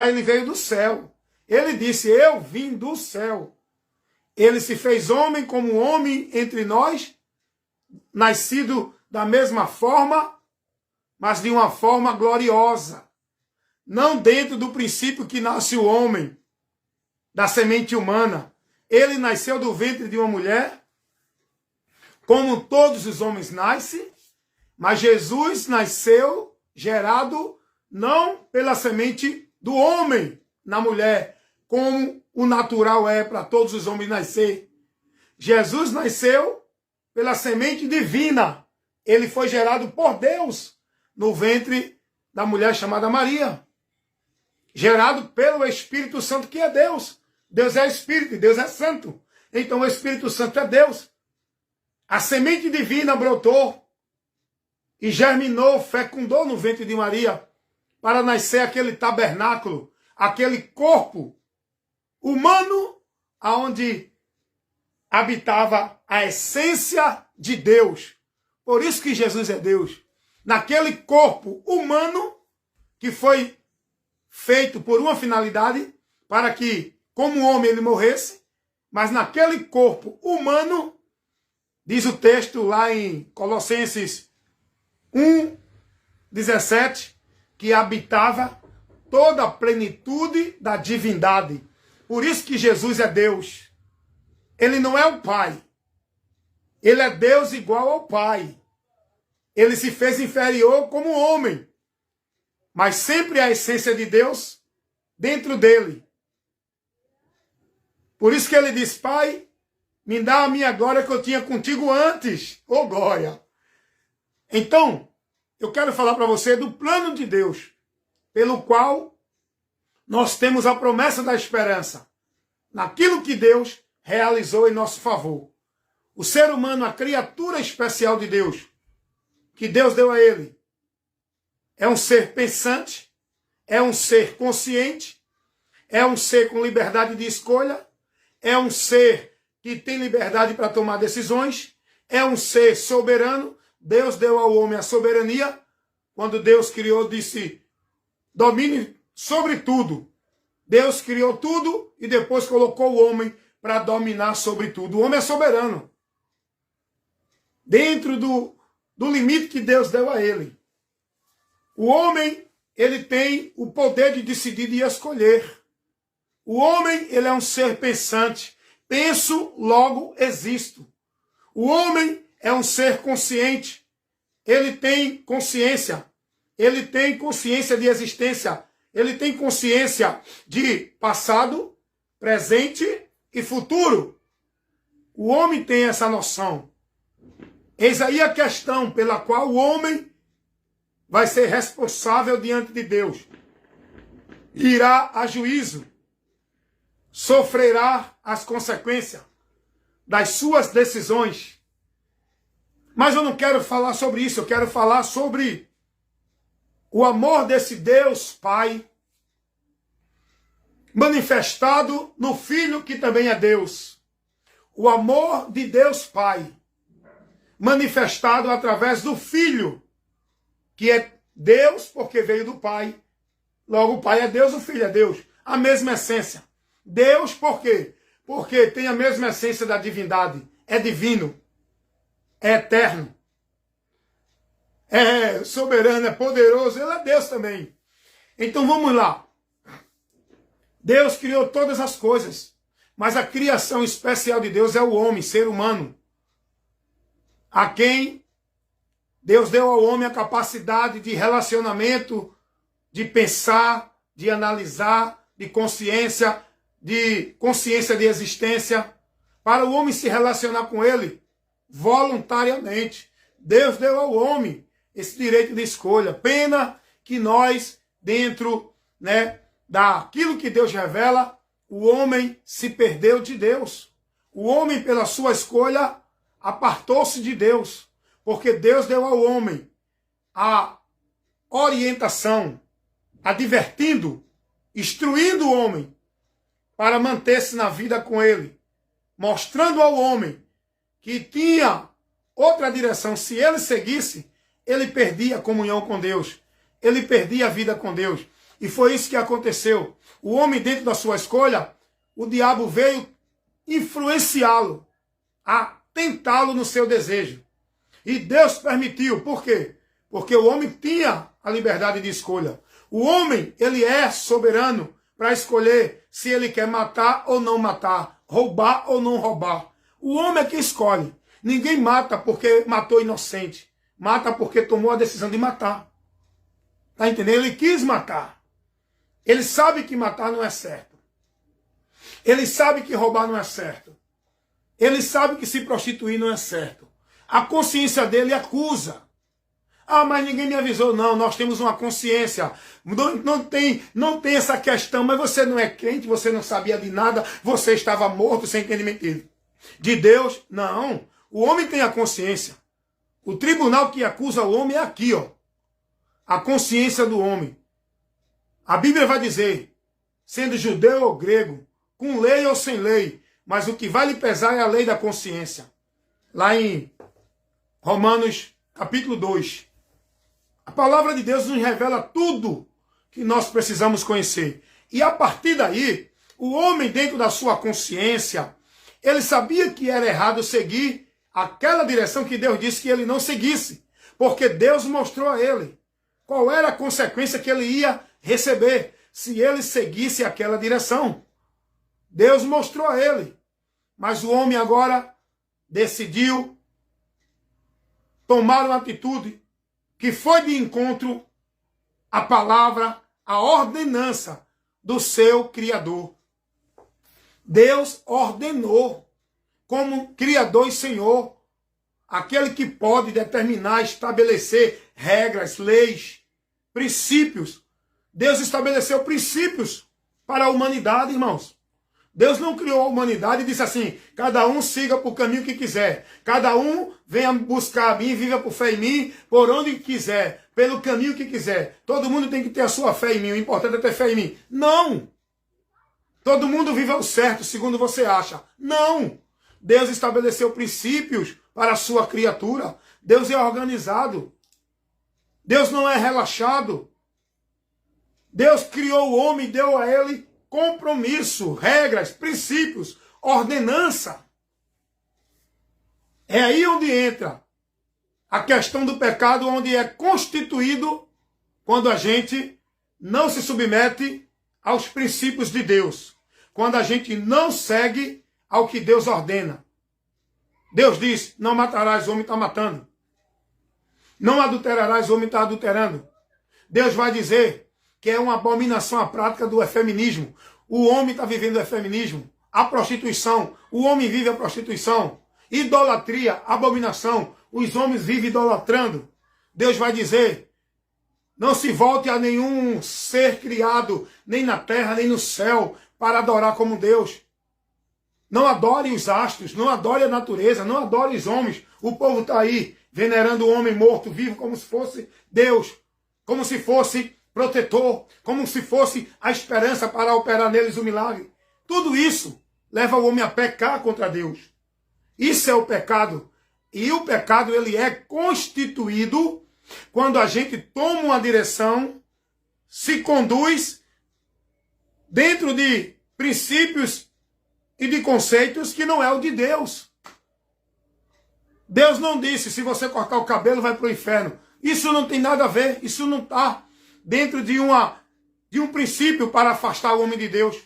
ele veio do céu. Ele disse, eu vim do céu. Ele se fez homem como homem entre nós, nascido da mesma forma, mas de uma forma gloriosa. Não dentro do princípio que nasce o homem, da semente humana. Ele nasceu do ventre de uma mulher, como todos os homens nascem, mas Jesus nasceu gerado não pela semente do homem na mulher, como o natural é para todos os homens nascer. Jesus nasceu pela semente divina. Ele foi gerado por Deus no ventre da mulher chamada Maria. Gerado pelo Espírito Santo, que é Deus. Deus é Espírito e Deus é Santo. Então o Espírito Santo é Deus. A semente divina brotou e germinou, fecundou no ventre de Maria para nascer aquele tabernáculo, aquele corpo humano aonde habitava a essência de Deus. Por isso que Jesus é Deus. Naquele corpo humano que foi feito por uma finalidade, para que, como homem, ele morresse, mas naquele corpo humano, diz o texto lá em Colossenses 1:17, que habitava toda a plenitude da divindade. Por isso que Jesus é Deus. Ele não é o Pai. Ele é Deus igual ao Pai. Ele se fez inferior como homem. Mas sempre a essência de Deus dentro dele. Por isso que ele diz, Pai, me dá a minha glória que eu tinha contigo antes. Ô glória! Então, eu quero falar para você do plano de Deus, pelo qual nós temos a promessa da esperança, naquilo que Deus realizou em nosso favor. O ser humano, a criatura especial de Deus, que Deus deu a ele, é um ser pensante, é um ser consciente, é um ser com liberdade de escolha, é um ser que tem liberdade para tomar decisões, é um ser soberano. Deus deu ao homem a soberania. Quando Deus criou, disse, domine sobre tudo. Deus criou tudo e depois colocou o homem para dominar sobre tudo. O homem é soberano. Dentro do limite que Deus deu a ele. O homem, ele tem o poder de decidir e escolher. O homem, ele é um ser pensante. Penso, logo existo. O homem é um ser consciente. Ele tem consciência. Ele tem consciência de existência. Ele tem consciência de passado, presente e futuro. O homem tem essa noção. Eis aí a questão pela qual o homem vai ser responsável diante de Deus. Irá a juízo. Sofrerá as consequências das suas decisões. Mas eu não quero falar sobre isso. Eu quero falar sobre o amor desse Deus Pai manifestado no Filho que também é Deus. O amor de Deus Pai manifestado através do Filho, que é Deus porque veio do Pai. Logo o Pai é Deus, o Filho é Deus. A mesma essência. Deus por quê? Porque tem a mesma essência da divindade. É divino. É eterno. É soberano, é poderoso. Ele é Deus também. Então vamos lá. Deus criou todas as coisas. Mas a criação especial de Deus é o homem, ser humano. A quem Deus deu ao homem a capacidade de relacionamento, de pensar, de analisar, de consciência de existência, para o homem se relacionar com ele voluntariamente. Deus deu ao homem esse direito de escolha. Pena que nós, dentro, daquilo que Deus revela, o homem se perdeu de Deus. O homem, pela sua escolha, apartou-se de Deus. Porque Deus deu ao homem a orientação, advertindo, instruindo o homem para manter-se na vida com ele, mostrando ao homem que tinha outra direção. Se ele seguisse, ele perdia a comunhão com Deus, ele perdia a vida com Deus. E foi isso que aconteceu. O homem, dentro da sua escolha, o diabo veio influenciá-lo, a tentá-lo no seu desejo. E Deus permitiu. Por quê? Porque o homem tinha a liberdade de escolha. O homem, ele é soberano para escolher se ele quer matar ou não matar, roubar ou não roubar. O homem é que escolhe. Ninguém mata porque matou inocente. Mata porque tomou a decisão de matar. Tá entendendo? Ele quis matar. Ele sabe que matar não é certo. Ele sabe que roubar não é certo. Ele sabe que se prostituir não é certo. A consciência dele acusa. Ah, mas ninguém me avisou. Não, nós temos uma consciência. Não tem essa questão, mas você não é crente, você não sabia de nada, você estava morto sem entendimento de Deus. Não. O homem tem a consciência. O tribunal que acusa o homem é aqui, ó. A consciência do homem. A Bíblia vai dizer, sendo judeu ou grego, com lei ou sem lei, mas o que vai lhe pesar é a lei da consciência. Lá em Romanos capítulo 2. A palavra de Deus nos revela tudo que nós precisamos conhecer. E a partir daí, o homem, dentro da sua consciência, ele sabia que era errado seguir aquela direção que Deus disse que ele não seguisse. Porque Deus mostrou a ele qual era a consequência que ele ia receber se ele seguisse aquela direção. Deus mostrou a ele. Mas o homem agora decidiu tomar uma atitude que foi de encontro à palavra, à ordenança do seu Criador. Deus ordenou, como Criador e Senhor, aquele que pode determinar, estabelecer regras, leis, princípios. Deus estabeleceu princípios para a humanidade, irmãos. Deus não criou a humanidade e disse assim, cada um siga por caminho que quiser. Cada um venha buscar a mim, viva por fé em mim, por onde quiser, pelo caminho que quiser. Todo mundo tem que ter a sua fé em mim, o importante é ter fé em mim. Não! Todo mundo vive ao certo, segundo você acha. Não! Deus estabeleceu princípios para a sua criatura. Deus é organizado. Deus não é relaxado. Deus criou o homem e deu a ele compromisso, regras, princípios, ordenança. É aí onde entra a questão do pecado, onde é constituído quando a gente não se submete aos princípios de Deus. Quando a gente não segue ao que Deus ordena. Deus diz, não matarás, o homem está matando. Não adulterarás, o homem está adulterando. Deus vai dizer que é uma abominação a prática do efeminismo. O homem está vivendo o efeminismo. A prostituição. O homem vive a prostituição. Idolatria, abominação. Os homens vivem idolatrando. Deus vai dizer, não se volte a nenhum ser criado, nem na terra, nem no céu, para adorar como Deus. Não adore os astros, não adore a natureza, não adore os homens. O povo está aí, venerando o homem morto, vivo, como se fosse Deus. Como se fosse protetor, como se fosse a esperança para operar neles o milagre. Tudo isso leva o homem a pecar contra Deus. Isso é o pecado. E o pecado, ele é constituído quando a gente toma uma direção, se conduz dentro de princípios e de conceitos que não é o de Deus. Deus não disse, se você cortar o cabelo, vai para o inferno. Isso não tem nada a ver, isso não está dentro de um princípio para afastar o homem de Deus.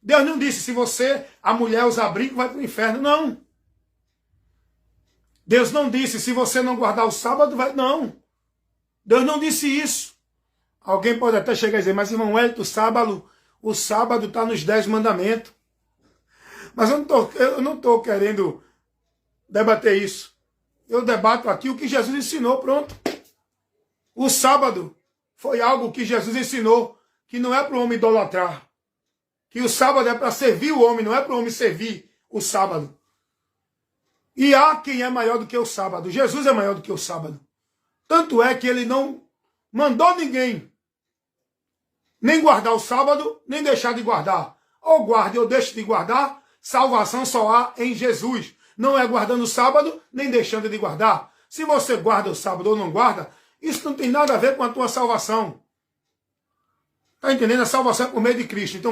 Deus não disse, se você, a mulher, usar brinco, vai para o inferno. Não. Deus não disse, se você não guardar o sábado, vai... Não. Deus não disse isso. Alguém pode até chegar e dizer, mas irmão Hélio, o sábado está nos 10 mandamentos. Mas eu não estou querendo debater isso. Eu debato aqui o que Jesus ensinou, pronto. O sábado foi algo que Jesus ensinou, que não é para o homem idolatrar. Que o sábado é para servir o homem, não é para o homem servir o sábado. E há quem é maior do que o sábado. Jesus é maior do que o sábado. Tanto é que ele não mandou ninguém nem guardar o sábado, nem deixar de guardar. Ou guarde ou deixe de guardar, salvação só há em Jesus. Não é guardando o sábado, nem deixando de guardar. Se você guarda o sábado ou não guarda, isso não tem nada a ver com a tua salvação. Está entendendo? A salvação é por meio de Cristo. Então